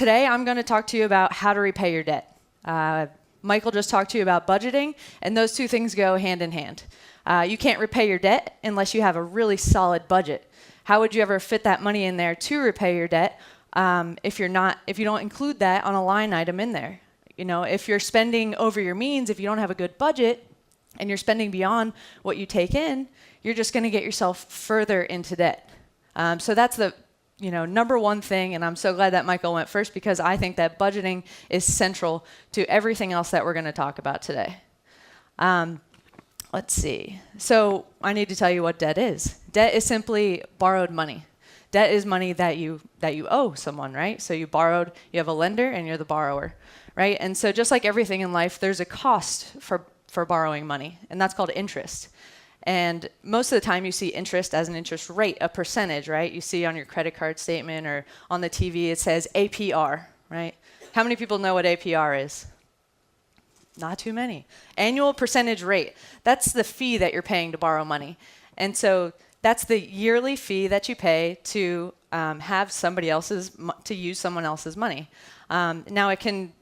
today I'm going to talk to you about how to repay your debt. Michael just talked to you about budgeting, and those two things go hand in hand. You can't repay your debt unless you have a really solid budget. How would you ever fit that money in there to repay your debt if you don't include that on a line item in there? You know, if you're spending over your means, if you don't have a good budget and you're spending beyond what you take in, you're just going to get yourself further into debt. So that's the number one thing, and I'm so glad that Michael went first because I think that budgeting is central to everything else that we're going to talk about today. Let's see. So I need to tell you what debt is. Debt is simply borrowed money. Debt is money that you owe someone, right? So you have a lender and you're the borrower, right? And so just like everything in life, there's a cost for borrowing money, and that's called interest. And most of the time you see interest as an interest rate, a percentage, right? You see on your credit card statement or on the TV, it says APR, right? How many people know what APR is? Not too many. Annual percentage rate. That's the fee that you're paying to borrow money. And so that's the yearly fee that you pay to to use someone else's money. Now it can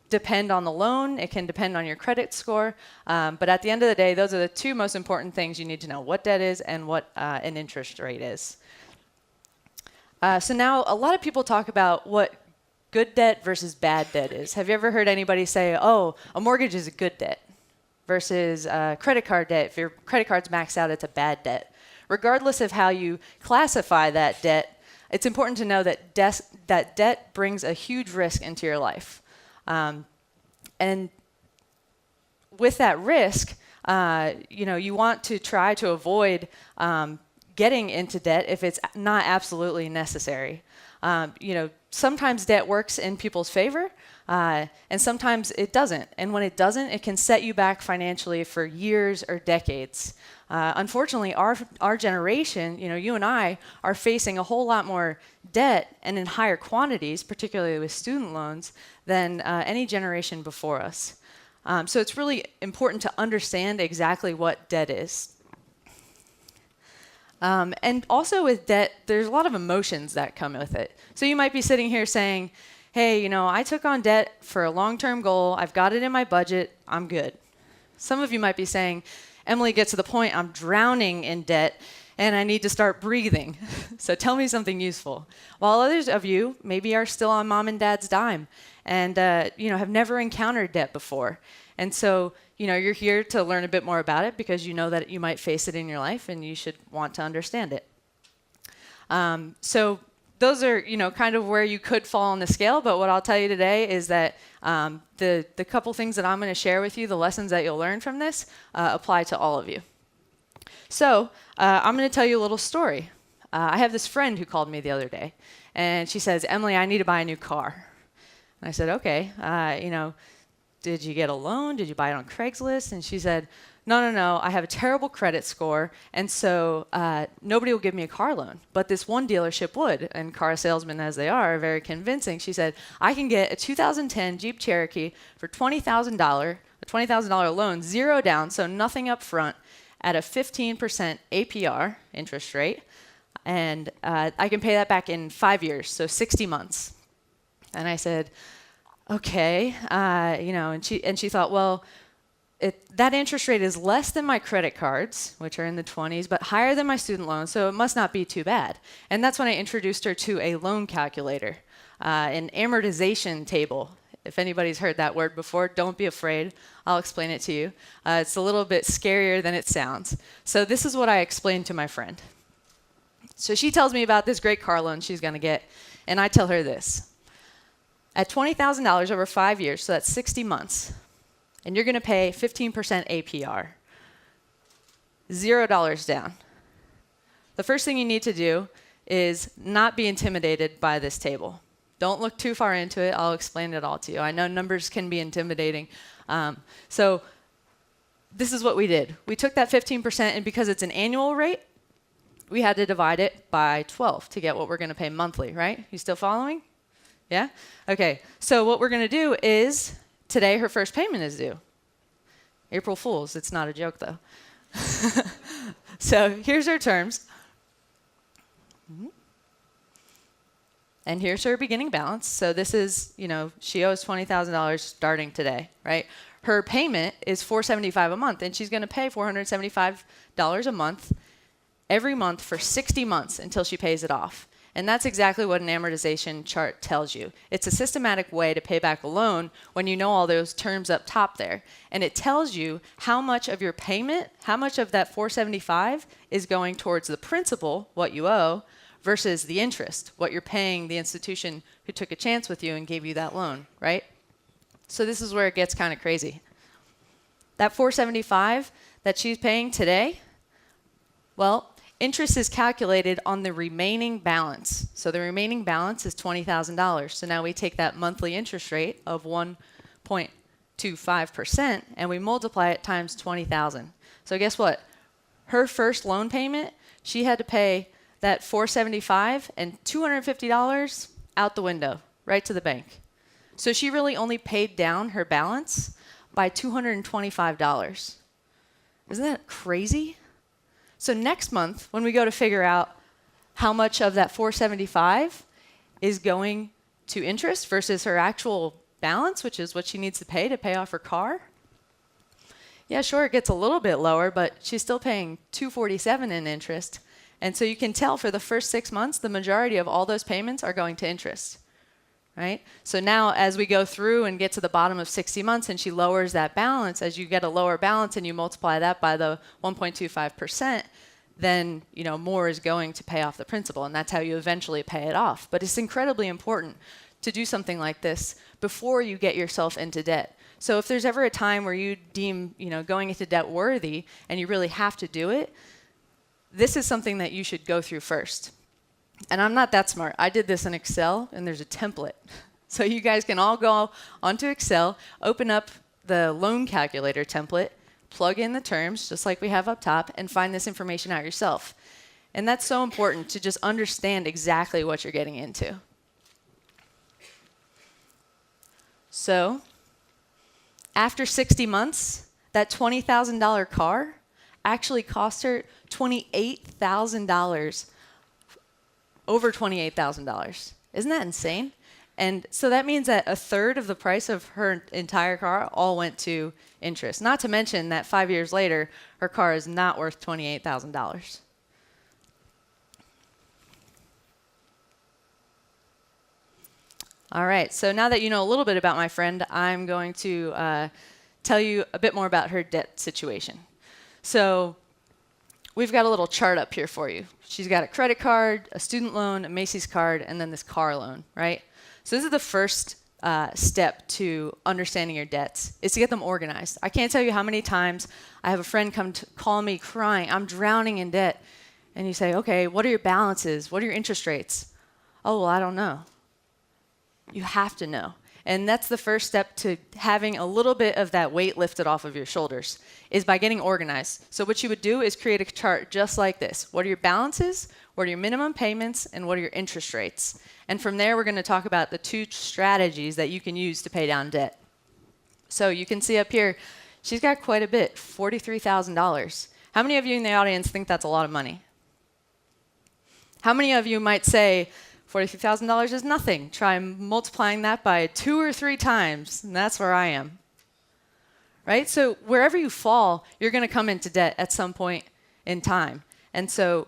depend on the loan, it can depend on your credit score, but at the end of the day, those are the two most important things you need to know: what debt is and what an interest rate is. So now a lot of people talk about what good debt versus bad debt is. Have you ever heard anybody say, oh, a mortgage is a good debt versus credit card debt? If your credit card's maxed out, it's a bad debt. Regardless of how you classify that debt, it's important to know that debt brings a huge risk into your life. And with that risk, you want to try to avoid getting into debt if it's not absolutely necessary. Sometimes debt works in people's favor, and sometimes it doesn't. And when it doesn't, it can set you back financially for years or decades. Unfortunately, our generation, you and I, are facing a whole lot more debt and in higher quantities, particularly with student loans, than any generation before us. So it's really important to understand exactly what debt is. And also with debt, there's a lot of emotions that come with it. So you might be sitting here saying, hey, I took on debt for a long-term goal. I've got it in my budget. I'm good. Some of you might be saying, Emily, get to the point. I'm drowning in debt, and I need to start breathing. So tell me something useful. While others of you maybe are still on mom and dad's dime and have never encountered debt before. And so you're here to learn a bit more about it because you know that you might face it in your life and you should want to understand it. So those are kind of where you could fall on the scale, but what I'll tell you today is that the couple things that I'm going to share with you, the lessons that you'll learn from this, apply to all of you. So I'm going to tell you a little story. I have this friend who called me the other day, and she says, Emily, I need to buy a new car. And I said, okay, did you get a loan? Did you buy it on Craigslist? And she said, no, I have a terrible credit score, and so nobody will give me a car loan. But this one dealership would, and car salesmen as they are very convincing. She said, I can get a 2010 Jeep Cherokee for $20,000, a $20,000 loan, zero down, so nothing up front, at a 15% APR interest rate, and I can pay that back in 5 years, so 60 months. And I said, okay, and she thought, well, that interest rate is less than my credit cards, which are in the 20s, but higher than my student loans, so it must not be too bad. And that's when I introduced her to a loan calculator, an amortization table. If anybody's heard that word before, don't be afraid. I'll explain it to you. It's a little bit scarier than it sounds. So this is what I explained to my friend. So she tells me about this great car loan she's going to get, and I tell her this. At $20,000 over 5 years, so that's 60 months, and you're going to pay 15% APR, $0 down. The first thing you need to do is not be intimidated by this table. Don't look too far into it. I'll explain it all to you. I know numbers can be intimidating. So this is what we did. We took that 15%, and because it's an annual rate, we had to divide it by 12 to get what we're going to pay monthly, right? You still following? Yeah? Okay. So what we're going to do is, today her first payment is due. April Fools. It's not a joke, though. So here's her terms. And here's her beginning balance. So this is, she owes $20,000 starting today, right? Her payment is $475 a month, and she's going to pay $475 a month every month for 60 months until she pays it off. And that's exactly what an amortization chart tells you. It's a systematic way to pay back a loan when you know all those terms up top there. And it tells you how much of your payment, how much of that $475 is going towards the principal, what you owe, versus the interest, what you're paying the institution who took a chance with you and gave you that loan, right? So this is where it gets kind of crazy. That $475 that she's paying today, well, interest is calculated on the remaining balance. So the remaining balance is $20,000. So now we take that monthly interest rate of 1.25% and we multiply it times 20,000. So guess what? Her first loan payment, she had to pay that $475 and $250 out the window, right to the bank. So she really only paid down her balance by $225. Isn't that crazy? So next month, when we go to figure out how much of that $475 is going to interest versus her actual balance, which is what she needs to pay off her car, yeah, sure, it gets a little bit lower, but she's still paying $247 in interest. And so you can tell for the first 6 months, the majority of all those payments are going to interest, right? So now as we go through and get to the bottom of 60 months and she lowers that balance, as you get a lower balance and you multiply that by the 1.25%, then more is going to pay off the principal, and that's how you eventually pay it off. But it's incredibly important to do something like this before you get yourself into debt. So if there's ever a time where you deem going into debt worthy and you really have to do it, this is something that you should go through first. And I'm not that smart. I did this in Excel, and there's a template. So you guys can all go onto Excel, open up the loan calculator template, plug in the terms, just like we have up top, and find this information out yourself. And that's so important to just understand exactly what you're getting into. So after 60 months, that $20,000 car actually cost her $28,000, over $28,000. Isn't that insane? And so that means that a third of the price of her entire car all went to interest. Not to mention that 5 years later, her car is not worth $28,000. All right, so now that you know a little bit about my friend, I'm going to tell you a bit more about her debt situation. So we've got a little chart up here for you. She's got a credit card, a student loan, a Macy's card, and then this car loan, right? So this is the first step to understanding your debts, is to get them organized. I can't tell you how many times I have a friend come to call me crying, I'm drowning in debt. And you say, okay, what are your balances? What are your interest rates? Oh, well, I don't know. You have to know. And that's the first step to having a little bit of that weight lifted off of your shoulders, is by getting organized. So what you would do is create a chart just like this. What are your balances? What are your minimum payments? And what are your interest rates? And from there, we're going to talk about the 2 strategies that you can use to pay down debt. So you can see up here, she's got quite a bit, $43,000. How many of you in the audience think that's a lot of money? How many of you might say, $43,000 is nothing. Try multiplying that by 2 or 3 times, and that's where I am. Right? So wherever you fall, you're going to come into debt at some point in time. And so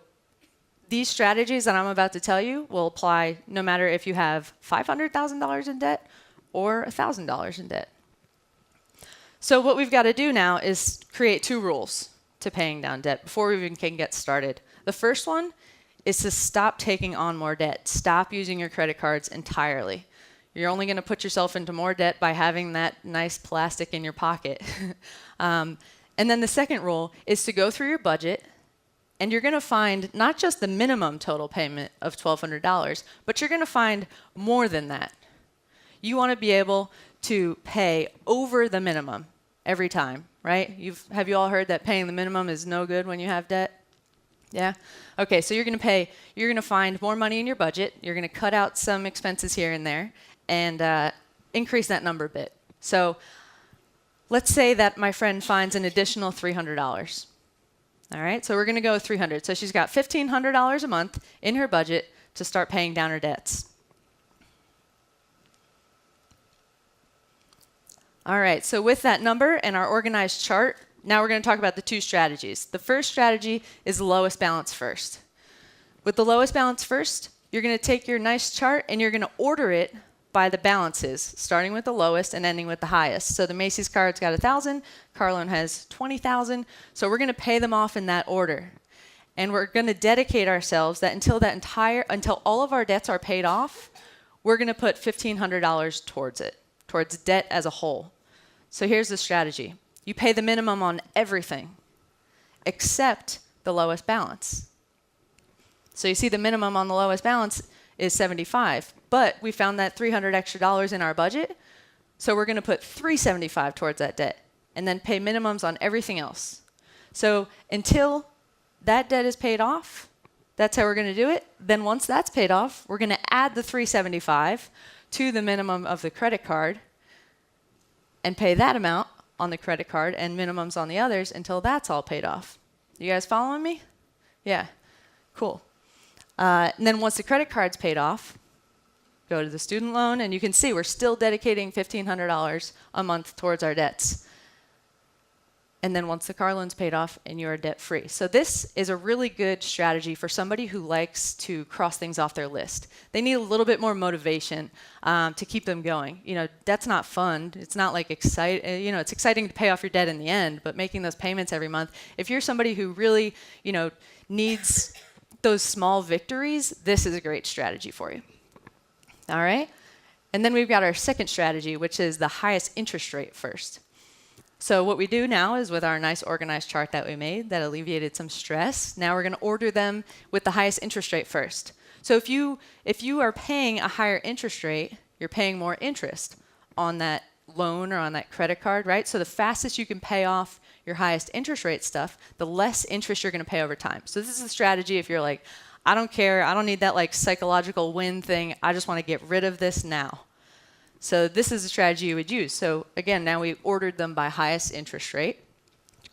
these strategies that I'm about to tell you will apply no matter if you have $500,000 in debt or $1,000 in debt. So what we've got to do now is create 2 rules to paying down debt before we even can get started. The first one is to stop taking on more debt. Stop using your credit cards entirely. You're only going to put yourself into more debt by having that nice plastic in your pocket. And then the second rule is to go through your budget, and you're going to find not just the minimum total payment of $1,200, but you're going to find more than that. You want to be able to pay over the minimum every time, right? Have you all heard that paying the minimum is no good when you have debt? Yeah? Okay, so you're going to find more money in your budget. You're going to cut out some expenses here and there and increase that number a bit. So let's say that my friend finds an additional $300. All right, so we're going to go with $300. So she's got $1,500 a month in her budget to start paying down her debts. All right, so with that number and our organized chart, now we're going to talk about the two strategies. The first strategy is the lowest balance first. With the lowest balance first, you're going to take your nice chart and you're going to order it by the balances, starting with the lowest and ending with the highest. So the Macy's card's got 1,000, car loan has 20,000, so we're going to pay them off in that order. And we're going to dedicate ourselves that until all of our debts are paid off, we're going to put $1,500 towards it, towards debt as a whole. So here's the strategy. You pay the minimum on everything except the lowest balance. So you see the minimum on the lowest balance is 75, but we found that $300 extra in our budget, so we're going to put $375 towards that debt and then pay minimums on everything else. So until that debt is paid off, that's how we're going to do it. Then once that's paid off, we're going to add the $375 to the minimum of the credit card and pay that amount on the credit card and minimums on the others until that's all paid off. You guys following me? Yeah, cool. And then once the credit card's paid off, go to the student loan, and you can see we're still dedicating $1,500 a month towards our debts. And then once the car loan's paid off and you're debt free. So this is a really good strategy for somebody who likes to cross things off their list. They need a little bit more motivation to keep them going. You know, debt's not fun. It's not like exciting. You know, it's exciting to pay off your debt in the end, but making those payments every month. If you're somebody who really, you know, needs those small victories, this is a great strategy for you. All right? And then we've got our second strategy, which is the highest interest rate first. So what we do now is with our nice organized chart that we made that alleviated some stress, now we're going to order them with the highest interest rate first. So if you are paying a higher interest rate, you're paying more interest on that loan or on that credit card, right? So the fastest you can pay off your highest interest rate stuff, the less interest you're going to pay over time. So this is a strategy if you're like, I don't care, I don't need that like psychological win thing, I just want to get rid of this now. So this is a strategy you would use. So again, now we ordered them by highest interest rate,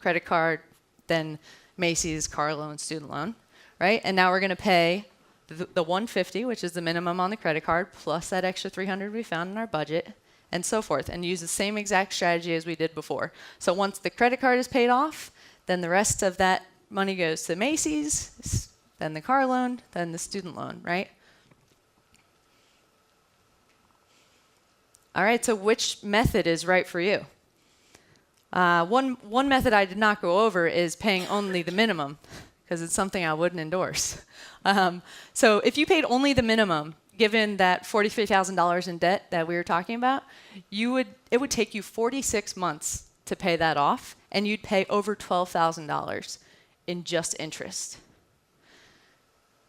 credit card, then Macy's, car loan, student loan, right? And now we're going to pay the $150, which is the minimum on the credit card, plus that extra $300 we found in our budget, and so forth, and use the same exact strategy as we did before. So once the credit card is paid off, then the rest of that money goes to Macy's, then the car loan, then the student loan, right? All right, so which method is right for you? One method I did not go over is paying only the minimum, because it's something I wouldn't endorse. So if you paid only the minimum, given that $43,000 in debt that we were talking about, it would take you 46 months to pay that off, and you'd pay over $12,000 in just interest.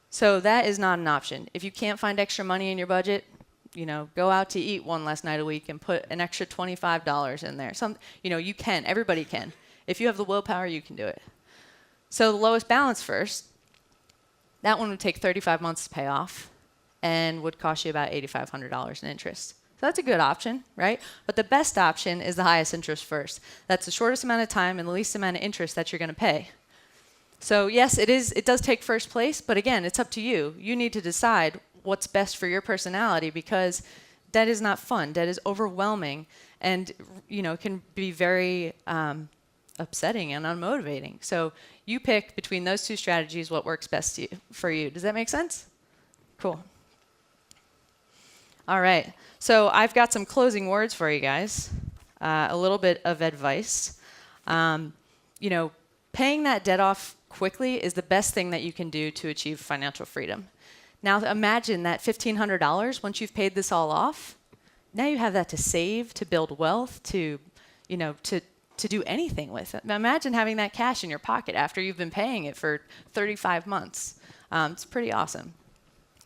So that is not an option. If you can't find extra money in your budget, you know, go out to eat one less night a week and put an extra $25 in there. You can. Everybody can. If you have the willpower, you can do it. So the lowest balance first, that one would take 35 months to pay off and would cost you about $8,500 in interest. So that's a good option, right? But the best option is the highest interest first. That's the shortest amount of time and the least amount of interest that you're going to pay. So yes, it does take first place, but again, it's up to you. You need to decide what's best for your personality, because debt is not fun. Debt is overwhelming and, you know, can be very upsetting and unmotivating. So you pick between those two strategies what works best for you. Does that make sense? Cool. All right. So I've got some closing words for you guys, a little bit of advice. You know, paying that debt off quickly is the best thing that you can do to achieve financial freedom. Now imagine that $1,500, once you've paid this all off, now you have that to save, to build wealth, to do anything with it. Now imagine having that cash in your pocket after you've been paying it for 35 months. It's pretty awesome.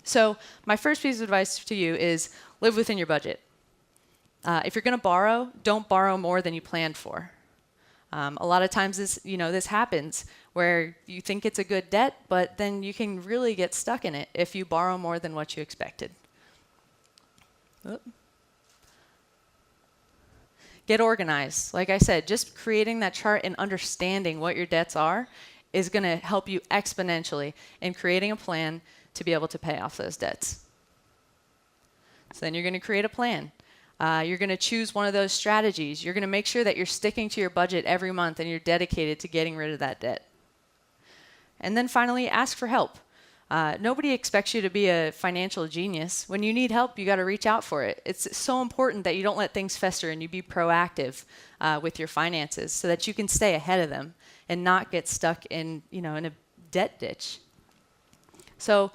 So my first piece of advice to you is live within your budget. If you're going to borrow, don't borrow more than you planned for. A lot of times this happens where you think it's a good debt, but then you can really get stuck in it if you borrow more than what you expected. Oop. Get organized. Like I said, just creating that chart and understanding what your debts are is going to help you exponentially in creating a plan to be able to pay off those debts. So then you're going to create a plan. You're going to choose one of those strategies. You're going to make sure that you're sticking to your budget every month and you're dedicated to getting rid of that debt. And then finally, ask for help. Nobody expects you to be a financial genius. When you need help, you got to reach out for it. It's so important that you don't let things fester and you be proactive with your finances so that you can stay ahead of them and not get stuck in a debt ditch. So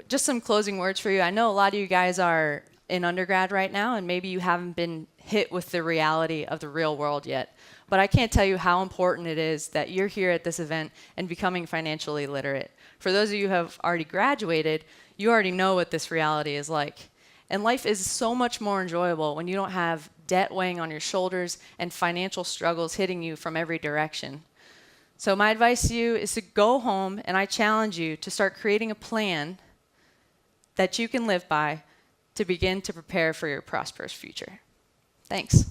just some closing words for you. I know a lot of you guys are in undergrad right now, and maybe you haven't been hit with the reality of the real world yet. But I can't tell you how important it is that you're here at this event and becoming financially literate. For those of you who have already graduated, you already know what this reality is like. And life is so much more enjoyable when you don't have debt weighing on your shoulders and financial struggles hitting you from every direction. So my advice to you is to go home, and I challenge you to start creating a plan that you can live by to begin to prepare for your prosperous future. Thanks.